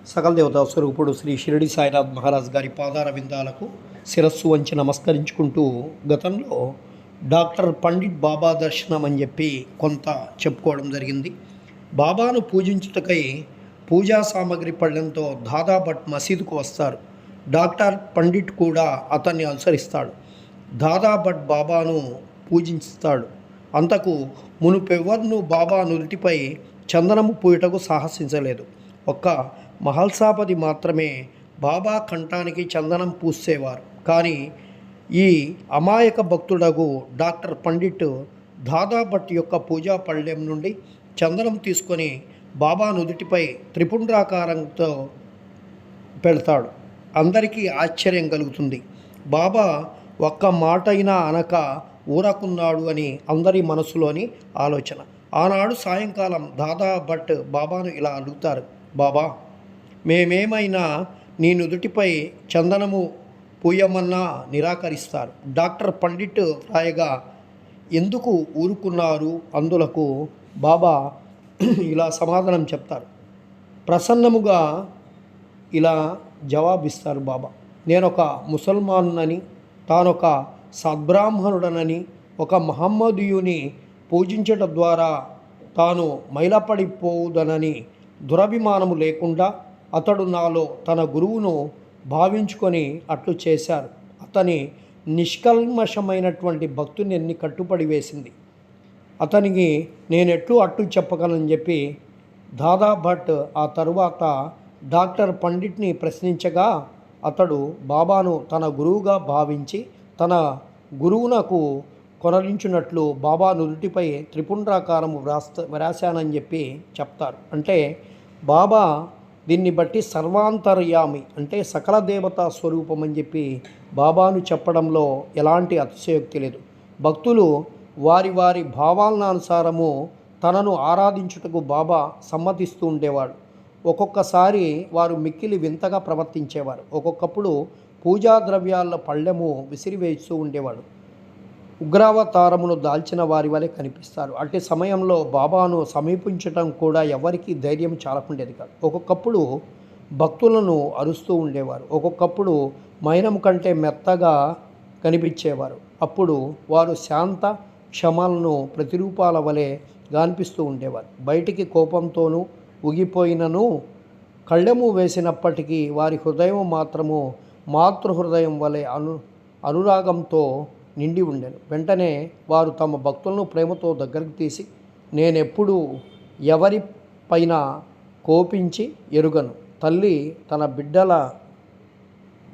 సకల దేవతా స్వరూపుడు శ్రీ షిరిడి సాయినాథ్ మహారాజ్ గారి పాదార విందాలకు శిరస్సు వంచి నమస్కరించుకుంటూ గతంలో డాక్టర్ పండిట్ బాబా దర్శనం అని చెప్పి కొంత చెప్పుకోవడం జరిగింది. బాబాను పూజించుటకై పూజా సామాగ్రి పళ్ళెంతో దాదాభట్ మసీదుకు వస్తారు. డాక్టర్ పండిట్ కూడా అతన్ని అనుసరిస్తాడు. దాదాభట్ బాబాను పూజిస్తాడు. అంతకు మునుపెవ్వరును బాబా నుదుటిపై చందనము పూయటకు సాహసించలేదు. ఒక్క మహల్సాపతి మాత్రమే బాబా కంఠానికి చందనం పూసేవారు. కానీ ఈ అమాయక భక్తుడగు డాక్టర్ పండిట్ దాదాభట్ యొక్క పూజా పళ్ళెం నుండి చందనం తీసుకొని బాబా నుదుటిపై త్రిపుండ్రాకారంతో పెడతాడు. అందరికీ ఆశ్చర్యం కలుగుతుంది. బాబా ఒక్క మాటైనా అనక ఊరకున్నాడు అని అందరి మనసులోని ఆలోచన. ఆనాడు సాయంకాలం దాదాభట్ బాబాను ఇలా అడుగుతారు, బాబా, మేమేమైనా నీ నుదుటిపై చందనము పూయమన్నా నిరాకరిస్తారు. డాక్టర్ పండిట్ రాయగా ఎందుకు ఊరుకున్నారు అందులకు బాబా ఇలా సమాధానం చెప్తారు. ప్రసన్నముగా ఇలా జవాబిస్తారు బాబా, నేనొక ముసల్మానునని, తానొక సద్బ్రాహ్మణుడనని, ఒక మహమ్మదీయుని పూజించడం ద్వారా తాను మైలపడిపోవుదనని దురభిమానము లేకుండా అతడు నాలో తన గురువును భావించుకొని అట్లు చేశారు. అతని నిష్కల్మషమైనటువంటి భక్తుని కట్టుపడి వేసింది. అతనికి నేనెట్లు అట్టు చెప్పగలను చెప్పి దాదాభట్ ఆ తరువాత డాక్టర్ పండిట్ని ప్రశ్నించగా అతడు బాబాను తన గురువుగా భావించి తన గురువునకు కొనరించినట్లు బాబా నుదుటిపై త్రిపుండ్రాకారము వ్రాశానని చెప్పి చెప్తారు. అంటే బాబా దీన్ని బట్టి సర్వాంతర్యామి అంటే సకల దేవతా స్వరూపం అని చెప్పి బాబాను చెప్పడంలో ఎలాంటి అతిశయోక్తి లేదు. భక్తులు వారి వారి భావాలనుసారము తనను ఆరాధించుటకు బాబా సమ్మతిస్తూ ఉండేవాడు. ఒక్కొక్కసారి వారు మిక్కిలి వింతగా ప్రవర్తించేవారు. ఒక్కొక్కప్పుడు పూజా ద్రవ్యాల పళ్ళెము విసిరివేస్తూ ఉండేవాడు. ఉగ్రావతారమును దాల్చిన వారి వలె కనిపిస్తారు. అట్టి సమయంలో బాబాను సమీపించటం కూడా ఎవరికీ ధైర్యం చాలకుండేది కాదు. ఒక్కొక్కప్పుడు భక్తులను అరుస్తూ ఉండేవారు. ఒక్కొక్కప్పుడు మైనం కంటే మెత్తగా కనిపించేవారు. అప్పుడు వారు శాంత క్షమలను ప్రతిరూపాల వలె కనిపిస్తూ ఉండేవారు. బయటికి కోపంతోనూ ఉగిపోయినను కళ్ళెము వేసినప్పటికీ వారి హృదయం మాత్రము మాతృహృదయం వలె అనురాగంతో నిండి ఉండెను. వెంటనే వారు తమ భక్తులను ప్రేమతో దగ్గరికి తీసి, నేనెప్పుడు ఎవరి పైన కోపించి ఎరుగను. తల్లి తన బిడ్డల